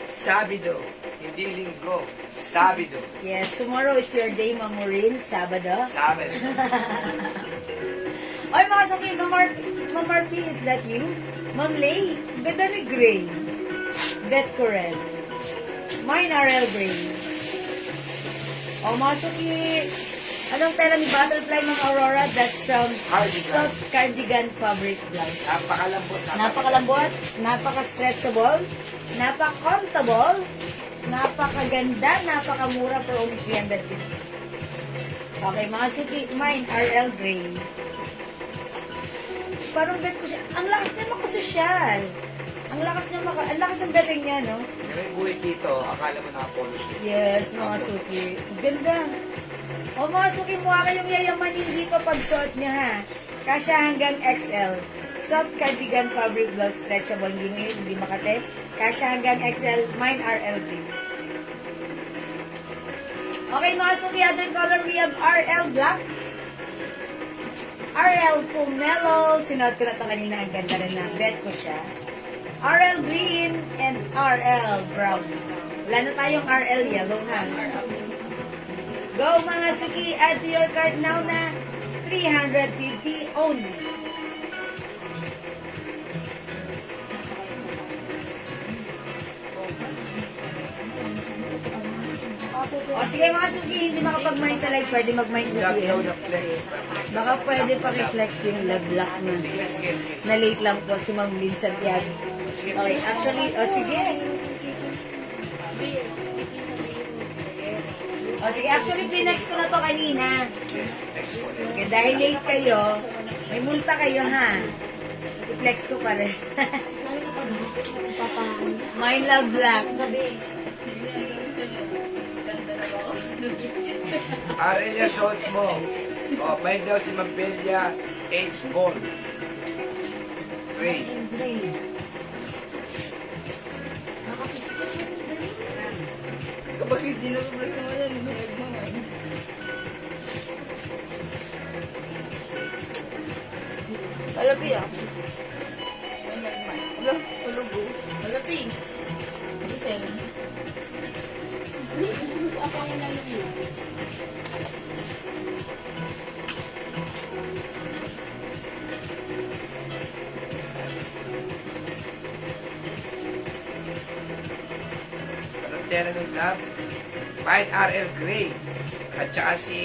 Sabido. Hindi linggo. Sabido. Yes, tomorrow is your day, Ma'am Maureen, Sabado. Sabido. Oy, mga suki, Ma'am Murphy, is that you? Ma'am Lay, ganda ni Gray. Bet Corel. Mine RL Gray. O, mga suki, anong tela ni Butterfly, Ma'am Aurora? That's Cardigan. soft cardigan fabric blouse. Napakalambot. Napakalambot, napaka-stretchable, napaka-comfortable, napakaganda, napakamura for only 350. Okay, mga suki, mine, RL Gray. Parang bet ko siya. Ang lakas niya makasosyal. Ang lakas ng dating niya, no? May guhit dito. Akala mo naka-polish. Yes, mga suki. Ganda. O mga suki, mukha kayong yayamanin dito pag suot niya, ha? Kasya hanggang XL. Soft cardigan fabric blouse, stretchable, hindi mainit, hindi makate. Kasya hanggang XL, mine RL green. Okay, mga suki, other color, we have RL black. RL pomelo. Sinuot ko na ito kanina, ang ganda rin na. Bet ko siya. RL green and RL brown. Wala na tayong RL yellow, ha? Go mga suki, add to your cart now na 350 only. O sige mga suki, hindi makapag-mine sa live, pwede mag-mine Love daw UPN. na flex. Baka pwede pa-reflex yung love lock na. Sige, sige, sige. Na late lang po si Ma'am Lynn Santiago. Okay, actually, o sige. O sige, actually, pre-next ko na to kanina. Next po. Sige, dahil late kayo, may multa kayo ha. I-flex ko pa rin. My love black. Arelia, suot mo. O, may daw si Mabelia H. Bond. Ray. Kapag hindi na sobrang naman yan, may nagmamay. Alapi ah. Wala, ulugo. Alapi. Diesel. Ako ang nalulugo. Anong tela ng love? Mine RL Gray. At saka si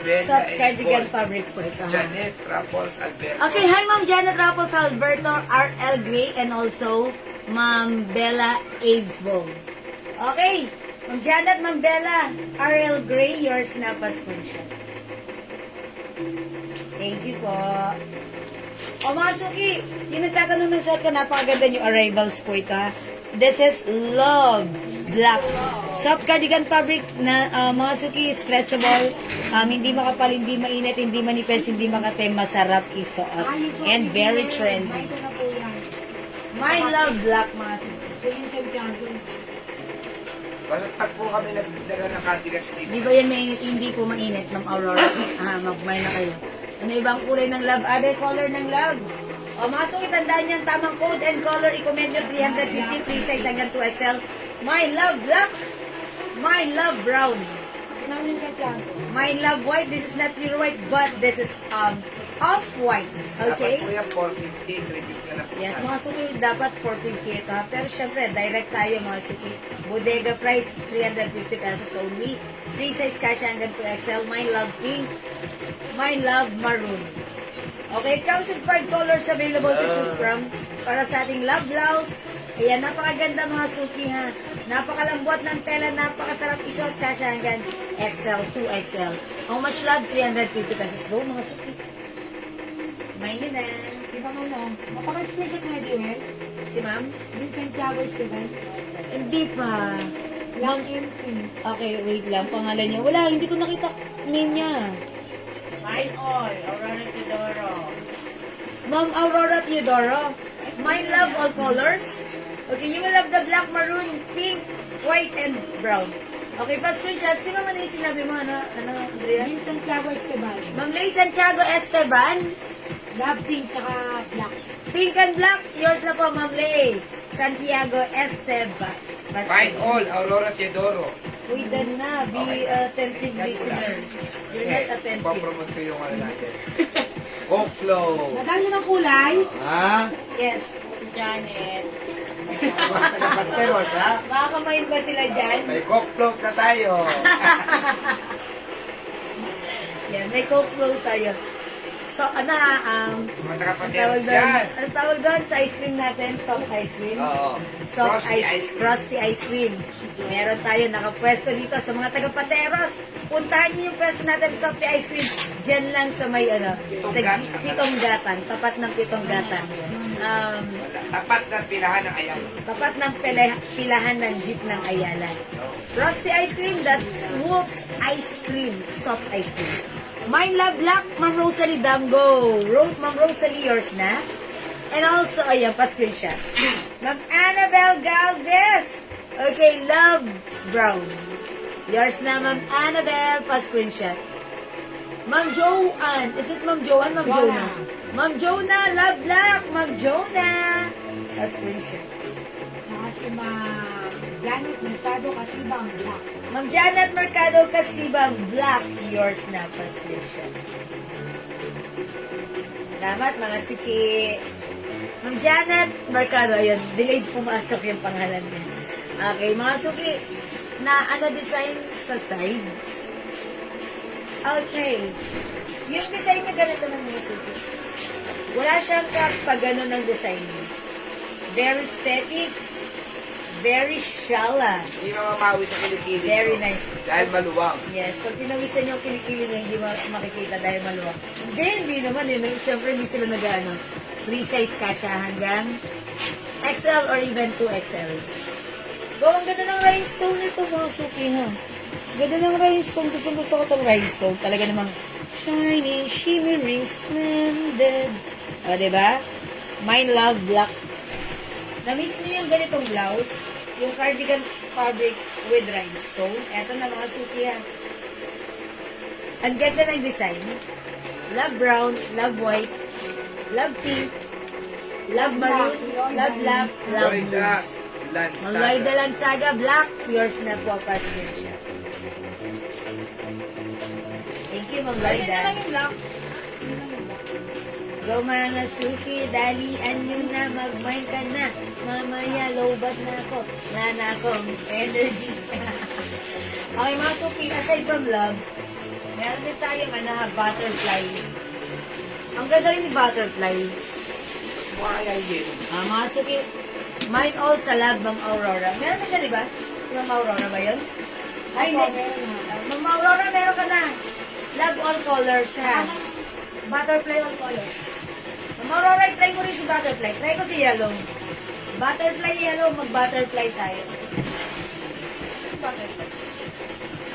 Bella Soft H. cardigan Bond. fabric po ito. ha? Janet Rapols Alberto. Okay, hi Ma'am Janet Raffles Alberto, RL Gray, and also Ma'am Bella Aidsville. Okay, Ma'am Janet, Ma'am Bella, RL Gray, yours na pa-screenshot. Thank you po. O mga suki, yung nagtatanong ng suot ko, napakaganda yung arrivals po ito, ha? This is Love Black. Soft cardigan fabric na mga suki, stretchable, hindi makapal, hindi mainit, hindi manipis, hindi makate, masarap isuot. And very trendy. My Love Black, mga suki. Basta tag po kami nagdagan ng cardigan sa Di dito. ba yan mainit? Hindi po mainit, Ma'am Aurora. Mag-buy na kayo. Ano ibang kulay ng love? Other color ng love? O mga suki, tandaan nyo ang tamang code and color. I-comment nyo 350, free size hanggang 2XL. My Love Black. My Love Brown. My Love White. This is not pure white, but this is off-white. Okay? Dapat po yan 450, 350 na po. Yes, mga suki, dapat 450 ito. Pero syempre, direct tayo mga suki. Bodega price, 350 pesos only. Free size cash hanggang 2XL. My Love Pink. My Love Maroon. Okay, comes with 5 colors available to choose from para sa ating love blouse. Ayan, napakaganda mga suki ha. Napakalambot ng tela, napakasarap isuot kasya hanggang XL, 2XL. How much love? 350 pesos. Go mga suki. May na. Si Ma'am ano? Napaka-screenshot na Edwin. Si ma'am? Yung Santiago Esteban. Hindi pa. Lang MP. Okay, wait lang. Pangalan niya. Wala, hindi ko nakita name niya. Mine all. Aurora Tidoro. Ma'am Aurora Teodoro. My love all colors. Okay, you will have the black, maroon, pink, white, and brown. Okay, pa-screenshot. Si ma'am, ano yung sinabi mo? Ano, Andrea? Yung Santiago Esteban. Ma'am Lay Santiago Esteban. Love pink saka black. Pink and black. Yours na po, Ma'am Lay. Santiago Esteban. Fine all, Aurora Teodoro. Uy, dan na. Be attentive listener. You're not attentive. Papromote ko yung ano natin. Coke Flow. Madami ng kulay. Ha? Yes. Janet. Mga taga-Panteros, ha? Makakamain ba sila dyan? May Coke Flow na tayo. Yan, may Coke flow tayo. So, ano Mga ang taga-Panteros tawag doon? dyan. Ang tawag doon sa ice cream natin? Soft ice cream? Oo. Soft Frosty ice, ice cream. frosty ice cream. Meron tayo nakapwesto dito sa mga taga-Pateros. Puntahan niyo yung pwesto natin Soft ice cream. Diyan lang sa may sa Gatan. Pitong Gatan. Tapat ng Pitong Gatan. Tapat na pilahan ng ayan. Tapat ng pilahan ng jeep ng Ayala. Frosty ice cream, that's Whoops ice cream. Soft ice cream. Mine Love Black, Ma'am Rosalie Damgo. Ma'am Rosalie, yours na. And also, ayan, pa-screenshot. Ma'am Annabelle Galvez. Okay, Love Brown. Yours na, Ma'am Annabelle, pa-screenshot. Ma'am Joanne. Is it Ma'am Joanne? Ma'am Jonah. Ma'am Jonah, Love Black. Ma'am Jonah. Pa-screenshot. Saka si Ma'am Janet Mercado Kasibang black. Ma'am Janet Mercado Kasibang Black. Yours na, pa-screenshot. Salamat, mga siki. Ma'am Janet Mercado. Ayun, delayed pumasok yung pangalan niya. Okay, mga suki. Na design sa side. Okay. Yung design niya ganito ng mga suki. Wala siyang kapag ng design niya. Very static. Very shala. Hindi na mamawi sa kilikili. Very nice. Dahil maluwang. Yes, pag pinawisan niyo yung kilikili niya, hindi makikita dahil maluwag. Hindi naman eh. Siyempre, hindi sila nag-ano. Free size kasha hanggang XL or even 2XL. Go, ang ganda ng rhinestone nito, mga suki, ha? Ganda ng rhinestone. Gusto ko itong rhinestone. Talaga namang shining, shimmering, splendid. O, diba? Mine Love Black. Na-miss niyo yung ganitong blouse? Yung cardigan fabric with rhinestone. Eto na mga suki, ha? Ang ganda ng design. Love brown, love white, love pink, love maroon, love black, love Lloyda blues. Lansaga. Lloyda Lansaga Black, yours na po pa screenshot. Thank you, Ma'am Lloyda. yung black. Go mga suki, dalian nyo na, mag-mine ka na. Mamaya, lowbat na ako. Nana akong energy. Okay mga suki, aside from love, meron din tayong butterfly. Ang ganda rin ni butterfly. Mukha kaya yun. Mga suki, mine all sa love, Ma'am Aurora. Meron na siya, di ba? Si Ma'am Aurora ba yun? Ay, hindi. Ma'am Aurora, meron ka na. Love all colors, ha? Butterfly on color. Ma'am Aurora, try mo rin si butterfly. Try ko si yellow. Butterfly yellow, mag-butterfly tayo. Butterfly.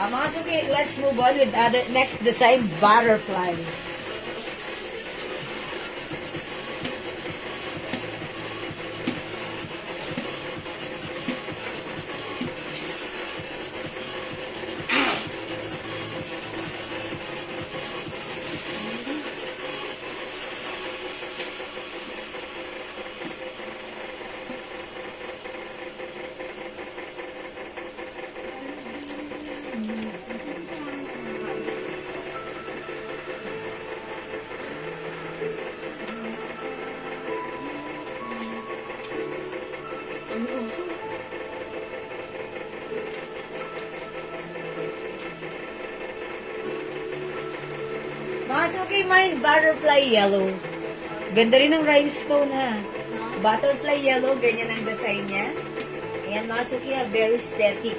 Mga suki, let's move on with next design, butterfly. Mga Masuki Mind Butterfly Yellow. Ganda rin ng rhinestone ha. Butterfly Yellow, ganyan ang design niya. Ayan Masuki ha, very aesthetic.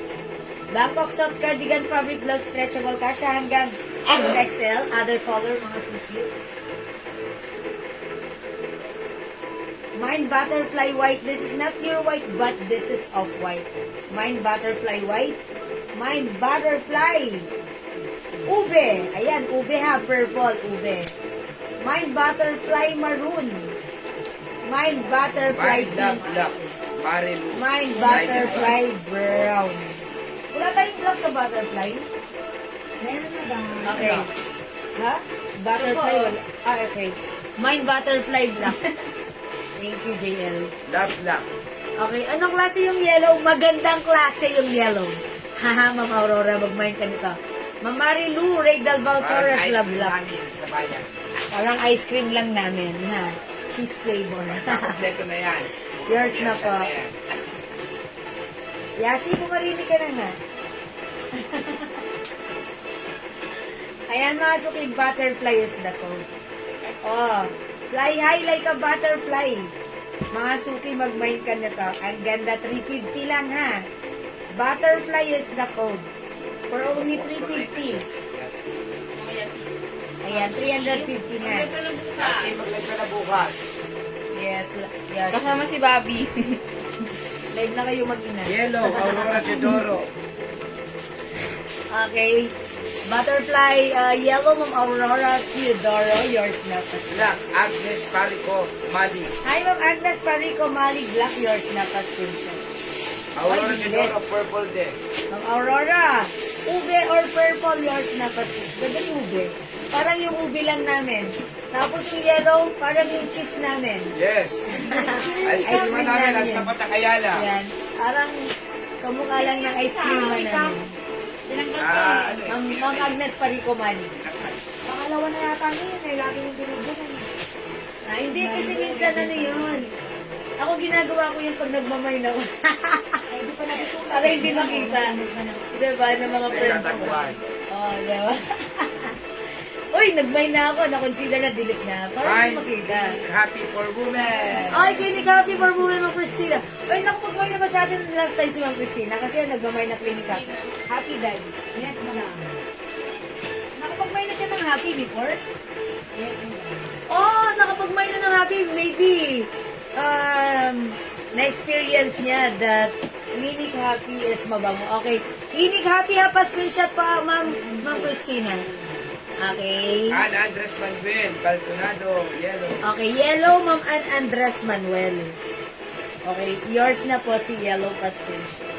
Bangkok Soft Cardigan Fabric Blouse Stretchable, kasya hanggang XXL. Other color mga suki. Mind Butterfly White. This is not pure white, but this is off-white. Mind Butterfly White. Mind Butterfly Ube. Ayan, ube ha, purple, ube. Mind Butterfly Maroon. Mind Butterfly Mind Love Pink. Black. Marilu. Mind Butterfly Brown. Wala tayong black sa butterfly? Meron na ba? Okay. Ha? Butterfly wala. Ah, okay. Mind Butterfly Black. Thank you, JL. Love Black. Okay, anong klase yung yellow? Magandang klase yung yellow. Haha, Ma'am Aurora, mag-mind ka nito. Ma'am Marilu, Ray Del Valtorres, Parang ice Love cream Black. namin sa bayan. Parang ice cream lang namin, ha? Cheese flavor. Kompleto na yan. Yours na po. Yan. Yasi, pumarinig ka na nga. Ayan, mga suki, butterfly is the code. Oh, fly high like a butterfly. Mga suki, mag-mind ka nito. Ang ganda, 350 lang ha. Butterfly is the code. For only 350. Yes. Ayan, 350 nga. Kasi maganda na bukas. Yes, yes. Kasama si Bobby. Live na kayo mag-ina. Yellow, Aurora Teodoro. Okay. Butterfly, yellow, Ma'am Aurora Teodoro. Yours na. Black, Agnes Parico, Mali. Hi, Ma'am Agnes Parico, Mali, Black, yours na. Screenshot. Aurora Ay, Teodoro, Purple de. Ma'am Aurora, ube or purple, yours na. Ganda yung ube. Parang yung ube lang namin. Tapos yung yellow, parang yung cheese namin. Yes. Ice cream cream namin, namin nasa yan. Patakayala. Yan. Parang kamukha lang ng ice cream namin. Ah, ano Ma'am yun? Ma'am Agnes Parico, Mali. Pangalawa na yata niya, eh. Lagi yung binubunan. Ah, hindi, kasi minsan ano yun. Ako ginagawa ko yung pag nagmamay na ako. Para hindi makita. Diba, ng mga friends ko. Tataguan. Oo, diba? Uy, nagmay na ako. Na-consider na delete na. Para hindi makita. Happy for women. Ay, clinic happy for women, Ma'am Christina. Ay, nakapagmay na ba sa atin last time si Ma'am Christina? Kasi nagmamay na clinic happy. Happy daddy. Yes, madam. Nakapagmay na siya ng happy before? Yes, madam. Oh, nakapagmay na ng happy. Maybe, na-experience niya that clinic happy is mabango. Okay. Clinic happy ha, pa-screenshot pa, Ma'am Christina. Okay. Ann Andres Manuel, Balconado, Yellow. Okay, yellow, Ma'am Andres Manuel. Okay, yours na po si Yellow pa-screenshot.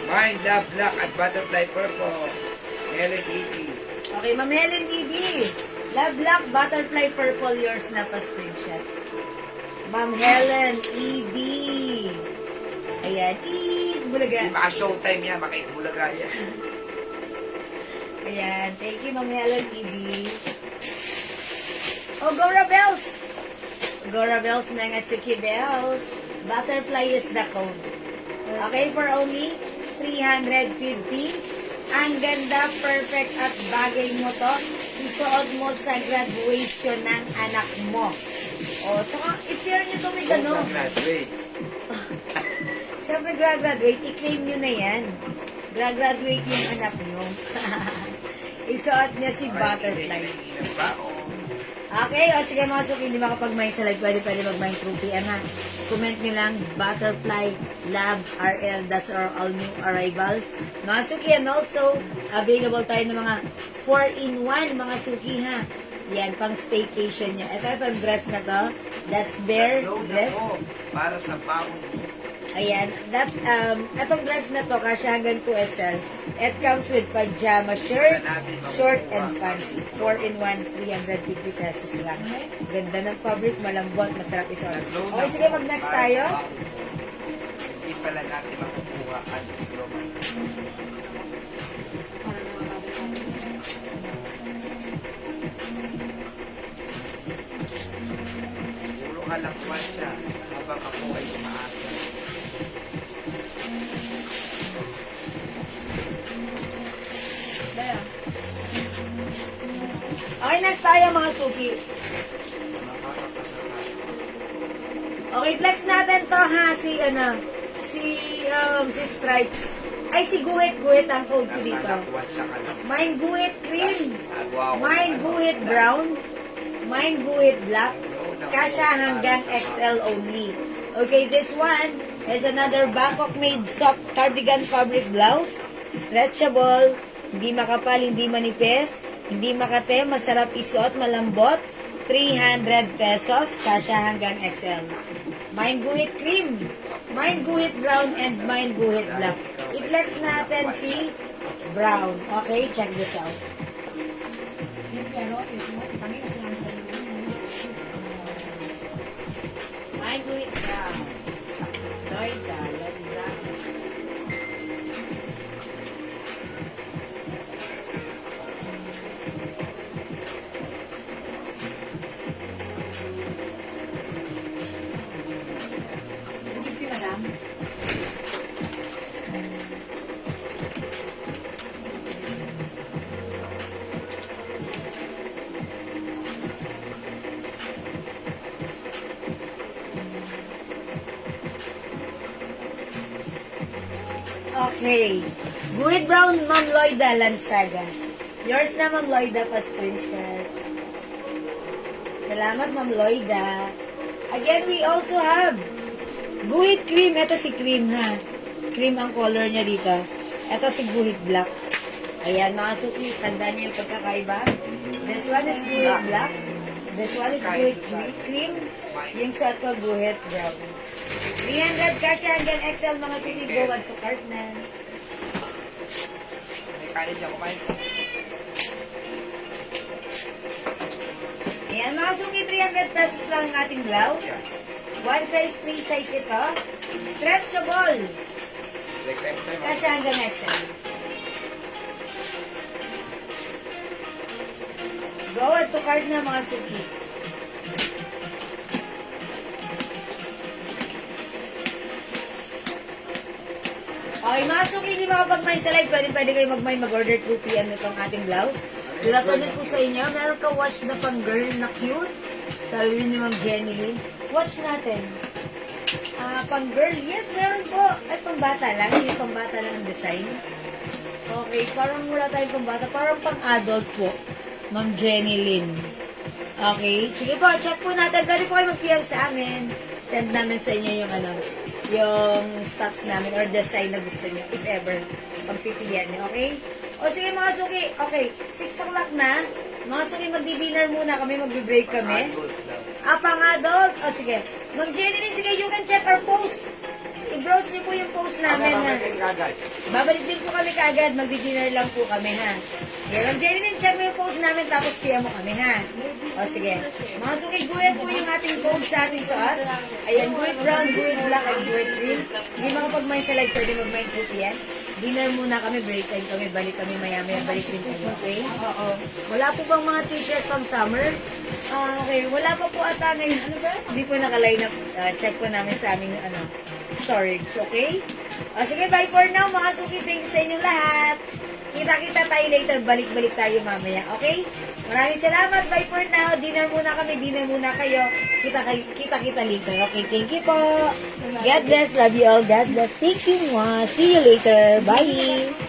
Mind Love Black at Butterfly Purple. Helen E.P. Okay, Ma'am Helen E.B. Love Black, Butterfly Purple, yours na pa-screenshot. Ma'am Helen E.B. Ayan, bulaga. Hindi maka-showtime yan, maka-bulaga yan. Ayan, thank you, Ma'am Helen E.B. Oh, Gora Bells! Gora Bells, mga Suki Bells. Butterfly is the code. Okay, for only 350. Ang ganda, perfect at bagay mo to. Isuot mo sa graduation ng anak mo. O, tsaka, i-share nyo to may gano'n. Graduate. Siyempre, graduate, i-claim nyo na yan. Graduate yung anak nyo. Isuot niya si Butterfly. Okay, o sige mga suki, hindi makapag-mine sa live, pwede mag-mine through PM ha. Comment nyo lang, Butterfly Lab RL, that's our all new arrivals. Mga suki, and also, available tayo ng mga 4-in-1, mga suki ha. Yan, pang staycation niya. Itong dress na to, that's bare dress. Para sa bawon. Ayan, itong dress na to, kasya hanggang 2XL. It comes with pajama shirt, short, and pants. 4-in-1, 350 pesos lang. Ganda ng fabric, malambot, masarap isuot. Okay, sige, mag-next tayo. Hindi pala natin makukuha ang diploma. Puro kalakwan siya habang ako ay umaasa. Okay, tayo mga suki. Okay, flex natin to ha, si Stripes. Ay, si Guhit ang code ko dito. Mine Guhit Cream, mine Guhit Brown, mine Guhit Black, kasha hanggang XL only. Okay, this one is another Bangkok made soft cardigan fabric blouse, stretchable, hindi makapal, hindi manipis, hindi makate, masarap isuot, malambot, 300 pesos, kasha hanggang XL. Mine Guhit Cream, mine Guhit Brown, and mine Guhit Black. I-flex natin si Brown. Okay, check this out. Ay, guhit ka. Loida, Loida. Okay. Guhit Brown, Ma'am Loida Lansaga. Yours na, Ma'am Loida, pa-screenshot. Salamat, Ma'am Loida. Again, we also have Guhit Cream. Ito si Cream, ha. Cream ang color niya dito. Ito si Guhit Black. Ayan, mga suki, tandaan niyo yung pagkakaiba. This one is Guhit Black. This one is Guhit Cream. Yung sa ito, Guhit Brown. 300 kasha hanggang XL, mga suki. Go add to cart na. May kanin dyan kumain. Ayan, mga suki, 300 pesos lang ang ating blouse. One size, free size ito. Stretchable. Break time time. Kasha hanggang XL. Go add to cart na, mga suki. Okay, mga suki, hindi makapag-mine sa live. Pwede kayo mag-order through PM nitong ating blouse. Tulatulad ko sa inyo, meron ka watch na pang girl na cute. Sabi ni Ma'am Jenny Lynn. Watch natin. Pang girl, yes, meron po. Ay, pang bata lang. Hindi pang bata lang ang design. Okay, parang wala tayong pang bata. Parang pang adult po. Ma'am Jenny Lynn. Okay, sige po, check po natin. Pwede po kayo mag-PM sa amin. Send namin sa inyo yung stocks namin or design na gusto nyo, if ever, pagpipilian nyo, okay? O sige mga suki, okay, 6 o'clock na, mga suki, magdi-dinner muna kami, magbi-break kami. Pang adult, o sige, Ma'am Jenny, sige, you can check our post. I-browse niyo po yung post namin, ha. Babalik din po kami kaagad, magdi-dinner lang po kami, ha. Okay, Ma'am Jenny, check mo yung post namin, tapos PM mo kami, ha. O sige, mga suki, guhit po yung ating code sa ating suot. Ayan, guhit brown, guhit black, and guhit green. Hindi makapag-mine sa live, pwede mag-mine po yan. Dinner muna kami, break time kami, balik kami maya-maya, balik din kayo, okay? Oo. Wala po bang mga t-shirt pang summer? Okay, wala pa po ata ngayon. Ano ba? Hindi po naka-line up. Check po namin sa aming storage, okay? Sige, bye for now, mga suki. Thank you sa inyong lahat. Kita-kita tayo later. Balik-balik tayo mamaya, okay? Maraming salamat. Bye for now. Dinner muna kami. Dinner muna kayo. Kita-kita later. Okay, thank you po. God bless. Love you all. God bless. Thank you. See you later. Bye.